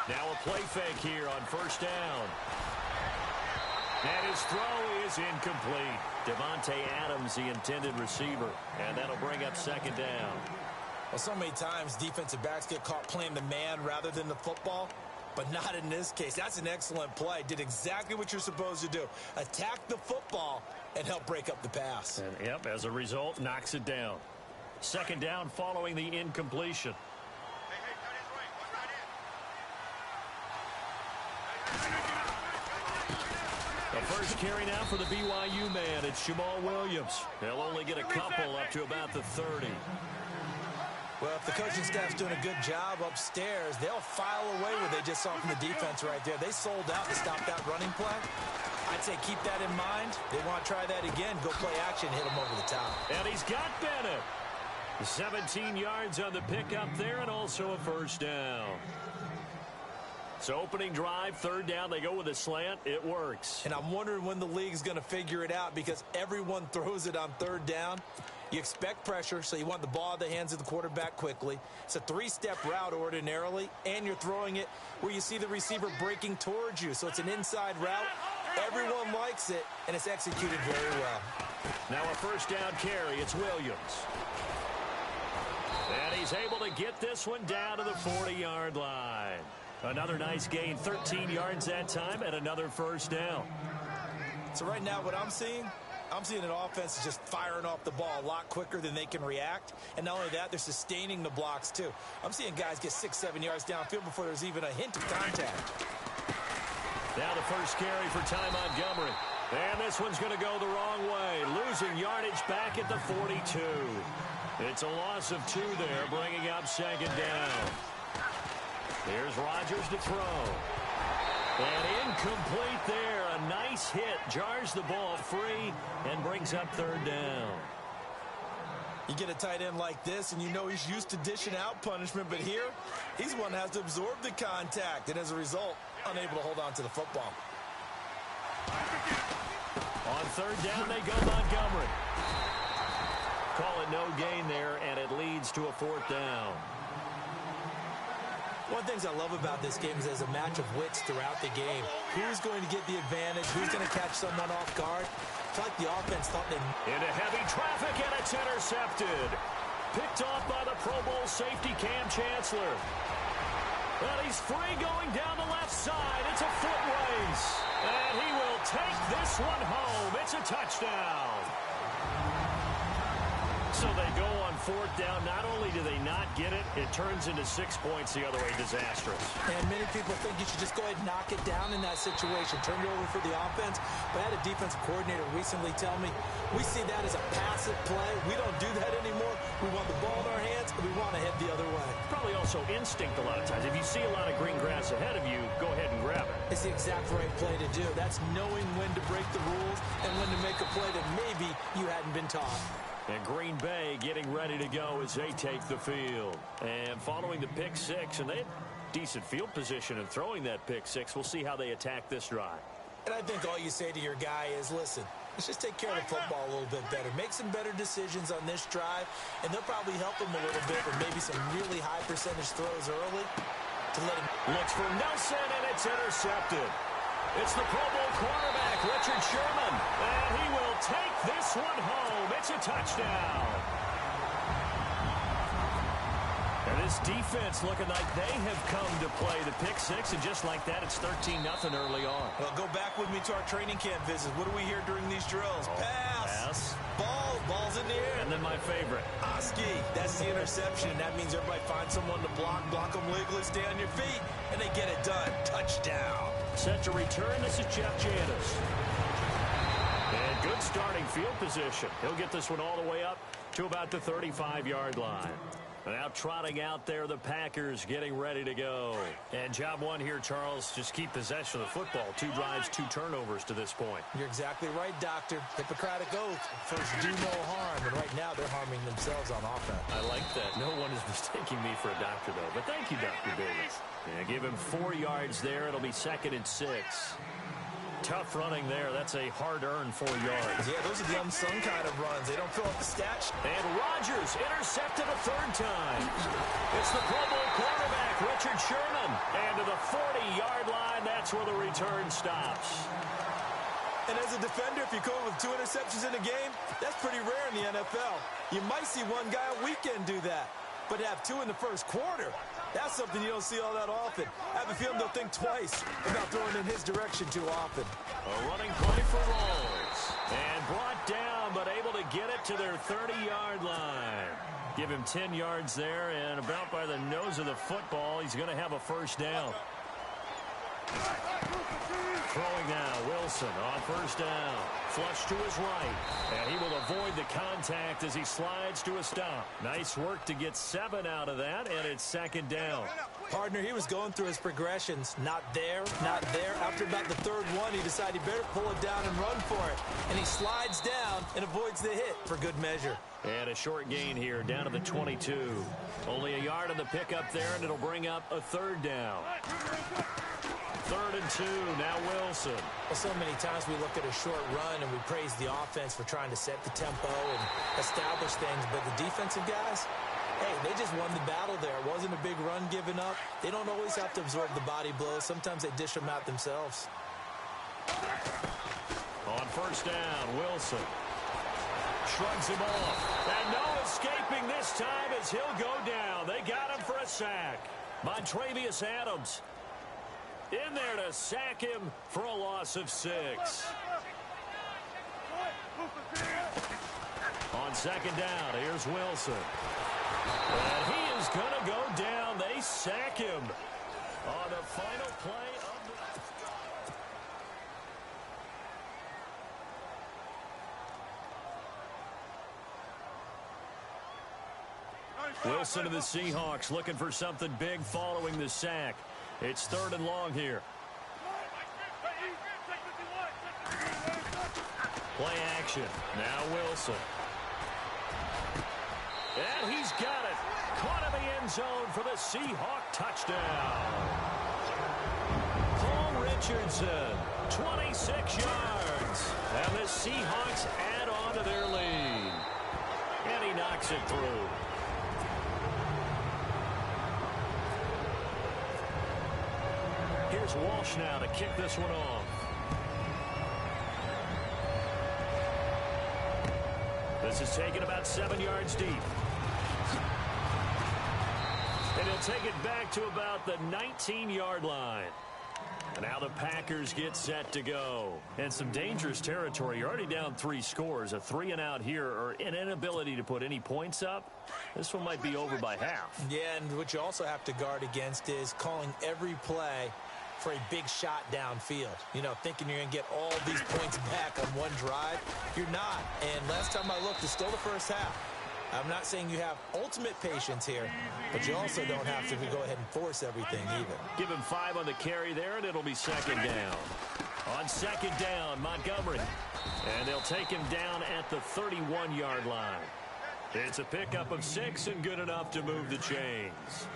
Now a play fake here on first down. And his throw is incomplete. Devontae Adams, the intended receiver. And that'll bring up second down. Well, so many times defensive backs get caught playing the man rather than the football, but not in this case. That's an excellent play. Did exactly what you're supposed to do. Attack the football and help break up the pass. And, yep, as a result, knocks it down. Second down following the incompletion. The first carry now for the BYU man. It's Jamal Williams. They'll only get a couple up to about the 30. Well, if the coaching staff's doing a good job upstairs, they'll file away what they just saw from the defense right there. They sold out to stop that running play. I'd say keep that in mind. They want to try that again. Go play action, hit them over the top. And he's got Bennett. 17 yards on the pickup there and also a first down. So opening drive, third down, they go with a slant. It works. And I'm wondering when the league's going to figure it out because everyone throws it on third down. You expect pressure, so you want the ball in the hands of the quarterback quickly. It's a three-step route ordinarily, and you're throwing it where you see the receiver breaking towards you. So it's an inside route. Everyone likes it, and it's executed very well. Now a first down carry. It's Williams. And he's able to get this one down to the 40-yard line. Another nice gain, 13 yards that time, and another first down. So right now what I'm seeing an offense is just firing off the ball a lot quicker than they can react. And not only that, they're sustaining the blocks too. I'm seeing guys get 6-7 yards downfield before there's even a hint of contact. Now the first carry for Ty Montgomery. And this one's going to go the wrong way. Losing yardage back at the 42. It's a loss of 2 there, bringing up second down. Here's Rodgers to throw. And incomplete there. A nice hit. Jars the ball free and brings up third down. You get a tight end like this, and you know he's used to dishing out punishment. But here, he's one that has to absorb the contact. And as a result, unable to hold on to the football. On third down, they go Montgomery. Call it no gain there, and it leads to a fourth down. One of the things I love about this game is there's a match of wits throughout the game. Who's going to get the advantage? Who's going to catch someone off guard? It's like the offense thought they... Into heavy traffic, and it's intercepted. Picked off by the Pro Bowl safety Cam Chancellor. And he's free going down the left side. It's a foot race. And he will take this one home. It's a touchdown. So they go on fourth down. Not only do they not get it, it turns into 6 points the other way. Disastrous. And many people think you should just go ahead and knock it down in that situation. Turn it over for the offense. But I had a defensive coordinator recently tell me, we see that as a passive play. We don't do that anymore. We want the ball in our hands, and we want to head the other way. Probably also instinct a lot of times. If you see a lot of green grass ahead of you, go ahead and grab it. It's the exact right play to do. That's knowing when to break the rules and when to make a play that maybe you hadn't been taught. And Green Bay getting ready to go as they take the field. And following the pick six, and they had decent field position in throwing that pick six. We'll see how they attack this drive. And I think all you say to your guy is, listen, let's just take care of the football a little bit better. Make some better decisions on this drive, and they'll probably help him a little bit with maybe some really high percentage throws early to let him. Looks for Nelson, and it's intercepted. It's the Pro Bowl quarterback, Richard Sherman, and he will take this one home. It's a touchdown. And this defense looking like they have come to play the pick six, and just like that, it's 13-0 early on. Well, go back with me to our training camp visits. What do we hear during these drills? Pass. Ball's in the air. And then my favorite. Oski. That's the interception. That means everybody finds someone to block them legally, stay on your feet, and they get it done. Touchdown. Set to return. This is Jeff Janis. And good starting field position. He'll get this one all the way up to about the 35-yard line. Now trotting out there, the Packers getting ready to go. And job one here, Charles, just keep possession of the football. 2 drives, 2 turnovers to this point. You're exactly right, Doctor. Hippocratic oath. First, do no harm. And right now, they're harming themselves on offense. I like that. No one is mistaking me for a doctor, though. But thank you, Dr. Davis. Yeah, give him 4 yards there. It'll be 2nd and 6. Tough running there. That's a hard-earned 4 yards. Yeah, those are the unsung kind of runs. They don't fill up the stat sheet. And Rodgers intercepted a 3rd time. It's the Pro Bowl quarterback, Richard Sherman. And to the 40-yard line, that's where the return stops. And as a defender, if you go with 2 interceptions in a game, that's pretty rare in the NFL. You might see one guy a weekend do that. But to have 2 in the first quarter, that's something you don't see all that often. I have a feeling they'll think twice about throwing in his direction too often. A running play for Rolls. And brought down, but able to get it to their 30-yard line. Give him 10 yards there, and about by the nose of the football, he's going to have a 1st down. Throwing now, Wilson on 1st down. Flush to his right. And he will avoid the contact as he slides to a stop. Nice work to get 7 out of that, and it's 2nd down. Partner, he was going through his progressions. Not there, not there. After about the 3rd one, he decided he better pull it down and run for it. And he slides down and avoids the hit for good measure. And a short gain here, down to the 22. Only a yard on the pickup there, and it'll bring up a 3rd down. 3rd and 2, now Wilson. Well, so many times we look at a short run and we praise the offense for trying to set the tempo and establish things, but the defensive guys, hey, they just won the battle there. It wasn't a big run given up. They don't always have to absorb the body blows. Sometimes they dish them out themselves. On 1st down, Wilson shrugs him off. And no escaping this time as he'll go down. They got him for a sack. Montravius Adams in there to sack him for a loss of 6. On 2nd down, here's Wilson. And he is going to go down. They sack him on the final play of the... Wilson to the Seahawks looking for something big following the sack. It's 3rd and long here. Play action. Now Wilson. And he's got it. Caught in the end zone for the Seahawk touchdown. Paul Richardson, 26 yards. And the Seahawks add on to their lead. And he knocks it through. Here's Walsh now to kick this one off. This is taken about 7 yards deep. And he'll take it back to about the 19-yard line. And now the Packers get set to go. And some dangerous territory. You're already down 3 scores. A 3-and-out here, or an inability to put any points up. This one might be over by half. Yeah, and what you also have to guard against is calling every play for a big shot downfield. You know, thinking you're going to get all these points back on one drive. You're not. And last time I looked, it's still the first half. I'm not saying you have ultimate patience here, but you also don't have to go ahead and force everything either. Give him 5 on the carry there, and it'll be 2nd down. On 2nd down, Montgomery. And they'll take him down at the 31-yard line. It's a pickup of 6 and good enough to move the chains.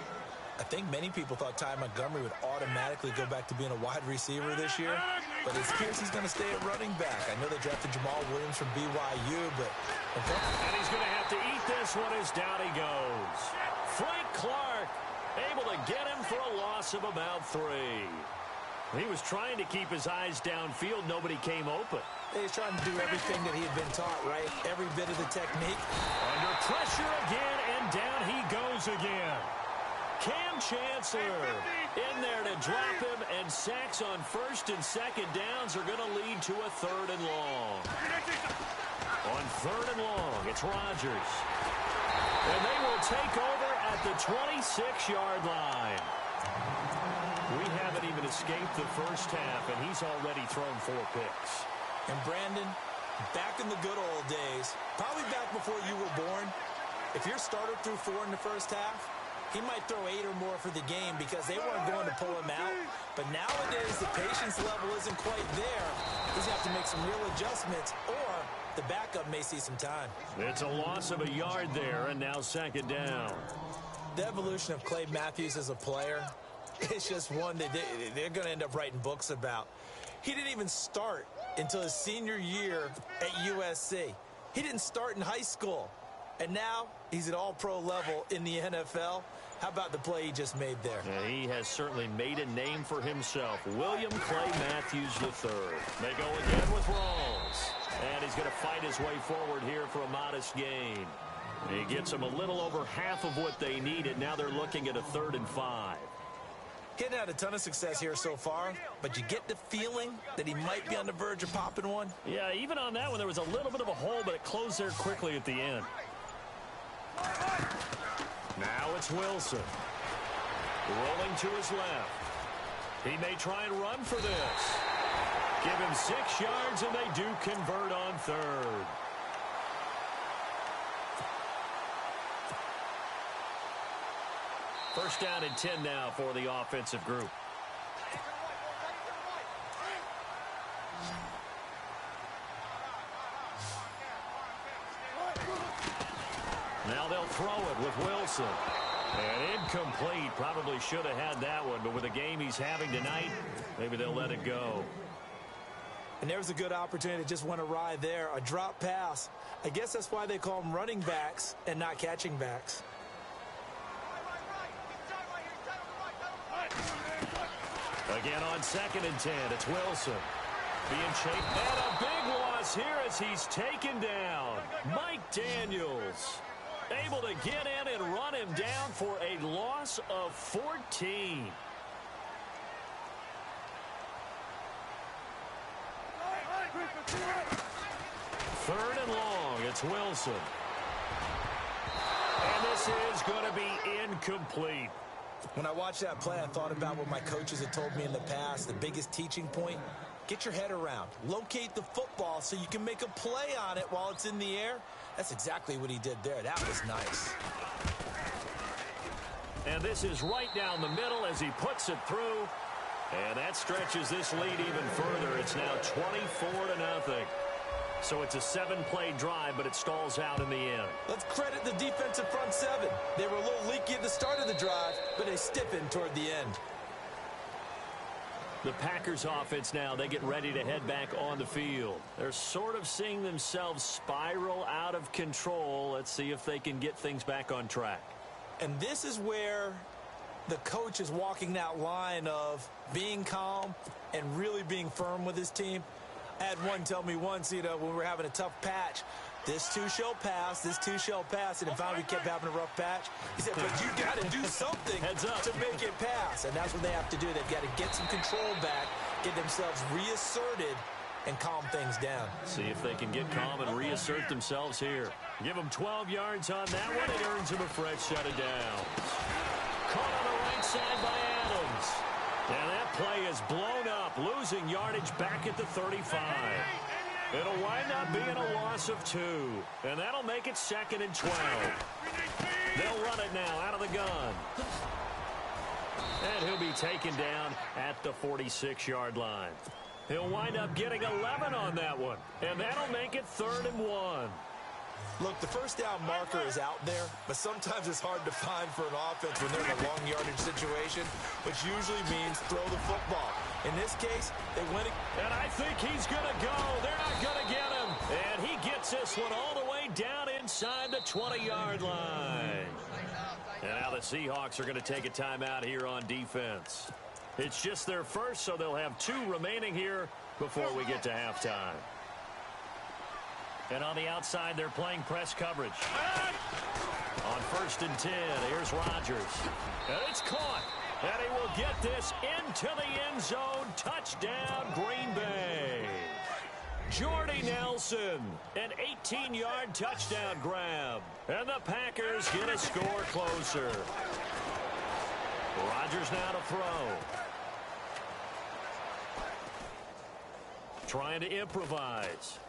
I think many people thought Ty Montgomery would automatically go back to being a wide receiver this year, but it appears he's going to stay at running back. I know they drafted Jamal Williams from BYU, but... Okay. And he's going to have to eat this one as down he goes. Frank Clark able to get him for a loss of about 3. He was trying to keep his eyes downfield. Nobody came open. He's trying to do everything that he had been taught, right? Every bit of the technique. Under pressure again, and down he goes again. Cam Chancellor in there to drop him, and sacks on 1st and 2nd downs are going to lead to a 3rd and long. On 3rd and long, it's Rodgers. And they will take over at the 26-yard line. We haven't even escaped the first half, and he's already thrown 4 picks. And Brandon, back in the good old days, probably back before you were born, if your starter threw 4 in the first half, he might throw 8 or more for the game because they weren't going to pull him out. But nowadays, the patience level isn't quite there. He's going to have to make some real adjustments, or the backup may see some time. It's a loss of a yard there, and now 2nd down. The evolution of Clay Matthews as a player, it's just one that they're going to end up writing books about. He didn't even start until his senior year at USC. He didn't start in high school. And now he's at all-pro level in the NFL. How about the play he just made there? Yeah, he has certainly made a name for himself. William Clay Matthews III. They go again with Rawls. And he's going to fight his way forward here for a modest gain. He gets them a little over half of what they needed. Now they're looking at a 3rd and 5. Getting had a ton of success here so far, but you get the feeling that he might be on the verge of popping one. Yeah, even on that one, there was a little bit of a hole, but it closed there quickly at the end. Now it's Wilson. Rolling to his left. He may try and run for this. Give him 6 yards, and they do convert on 3rd. First down and 10 now for the offensive group. Now they'll throw it with Wilson. And incomplete. Probably should have had that one, but with the game he's having tonight, maybe they'll let it go. And there's a good opportunity to just want to ride there. A drop pass. I guess that's why they call them running backs and not catching backs. Again on 2nd and 10, it's Wilson. Being chased. And a big loss here as he's taken down. Mike Daniels able to get in and run him down for a loss of 14. Third and long, it's Wilson. And this is going to be incomplete. When I watched that play, I thought about what my coaches had told me in the past. The biggest teaching point, get your head around. Locate the football so you can make a play on it while it's in the air. That's exactly what he did there. That was nice. And this is right down the middle as he puts it through. And that stretches this lead even further. It's now 24-0. So it's a 7-play drive, but it stalls out in the end. Let's credit the defensive front 7. They were a little leaky at the start of the drive, but they stiffened toward the end. The Packers offense now, they get ready to head back on the field. They're sort of seeing themselves spiral out of control. Let's see if they can get things back on track. And this is where the coach is walking that line of being calm and really being firm with his team. I had one tell me once, when we were having a tough patch, this too shall pass, this too shall pass, and then finally we kept having a rough patch. He said, but you got to do something to make it pass, and that's what they have to do. They've got to get some control back, get themselves reasserted, and calm things down. See if they can get calm and reassert themselves here. Give them 12 yards on that one. It earns them a fresh set of downs. Caught on the right side by Adams. And that play is blown up, losing yardage back at the 35. It'll wind up being a loss of 2. And that'll make it 2nd and 12. They'll run it now out of the gun. And he'll be taken down at the 46-yard line. He'll wind up getting 11 on that one. And that'll make it 3rd and 1. Look, the first down marker is out there, but sometimes it's hard to find for an offense when they're in a long yardage situation, which usually means throw the football. In this case, they went. And I think he's going to go. They're not going to get him. And he gets this one all the way down inside the 20-yard line. And now the Seahawks are going to take a timeout here on defense. It's just their first, so they'll have 2 remaining here before we get to halftime. And on the outside, they're playing press coverage. On 1st and 10, here's Rodgers. And it's caught. And he will get this into the end zone. Touchdown, Green Bay. Jordy Nelson, an 18-yard touchdown grab. And the Packers get a score closer. Rodgers now to throw. Trying to improvise.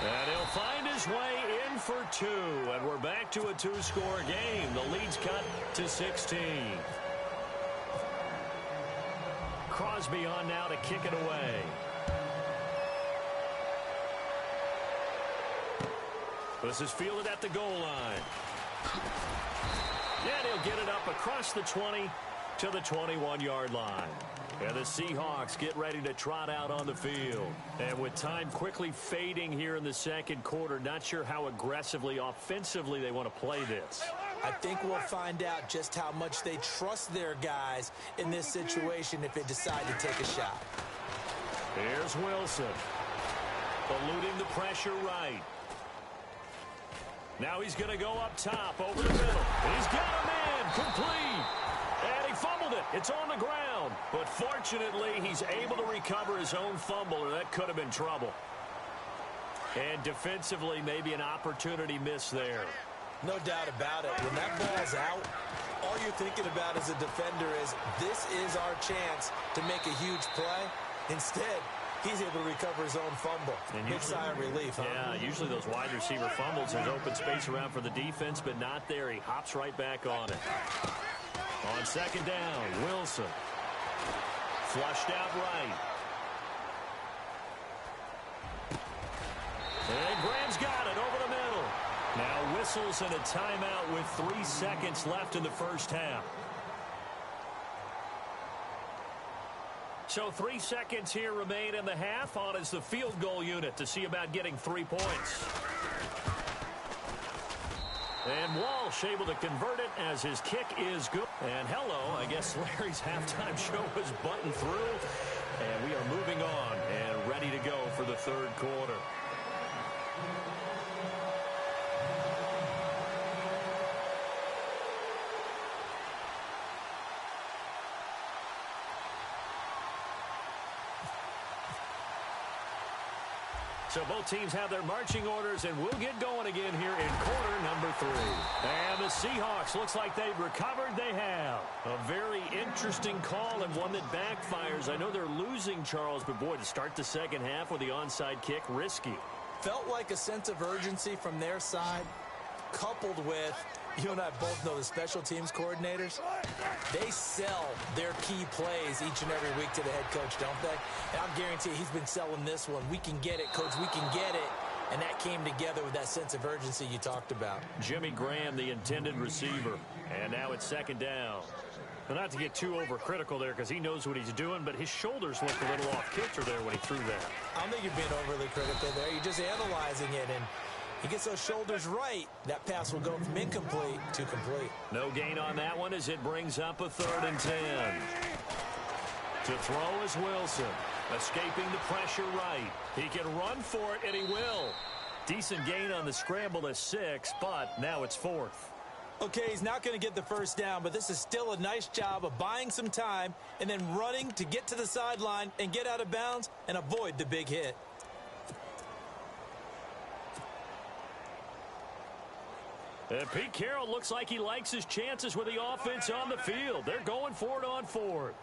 And he'll find his way in for 2. And we're back to a 2-score game. The lead's cut to 16. Crosby on now to kick it away. This is fielded at the goal line. And he'll get it up across the 20 to the 21-yard line. And the Seahawks get ready to trot out on the field. And with time quickly fading here in the second quarter, not sure how aggressively, offensively they want to play this. I think we'll find out just how much they trust their guys in this situation if they decide to take a shot. Here's Wilson. Eluding the pressure right. Now he's going to go up top over the middle. He's got a man complete. And he fumbled it. It's on the ground. But fortunately, he's able to recover his own fumble, or that could have been trouble. And defensively, maybe an opportunity miss there. No doubt about it. When that ball's out, all you're thinking about as a defender is, this is our chance to make a huge play. Instead, he's able to recover his own fumble. Big sigh of relief, huh? Yeah, usually those wide receiver fumbles, there's open space around for the defense, but not there. He hops right back on it. On second down, Wilson. Flushed out right. And Graham's got it over the middle. Now whistles and a timeout with 3 seconds left in the first half. So 3 seconds here remain in the half. On is the field goal unit to see about getting 3 points. And Walsh able to convert it as his kick is good. And hello, I guess Larry's halftime show was buttoned through. And we are moving on and ready to go for the third quarter. So both teams have their marching orders, and we'll get going again here in quarter number 3. And the Seahawks, looks like they've recovered. They have. A very interesting call and one that backfires. I know they're losing, Charles, but boy, to start the second half with the onside kick, risky. Felt like a sense of urgency from their side, coupled with, you and I both know the special teams coordinators, they sell their key plays each and every week to the head coach, don't they? And I'm guaranteeing he's been selling this one. We can get it, coach, we can get it. And that came together with that sense of urgency you talked about. Jimmy Graham, the intended receiver. And now it's second down. Well, not to get too overcritical there because he knows what he's doing, but his shoulders looked a little off kilter there when he threw that. I don't think you're being overly critical there. You're just analyzing it, and he gets those shoulders right, that pass will go from incomplete to complete. No gain on that one as it brings up a 3rd and 10. To throw is Wilson. Escaping the pressure right. He can run for it, and he will. Decent gain on the scramble to 6, but now it's 4th. Okay, he's not going to get the first down, but this is still a nice job of buying some time and then running to get to the sideline and get out of bounds and avoid the big hit. And Pete Carroll looks like he likes his chances with the offense on the field. They're going for it on 4th.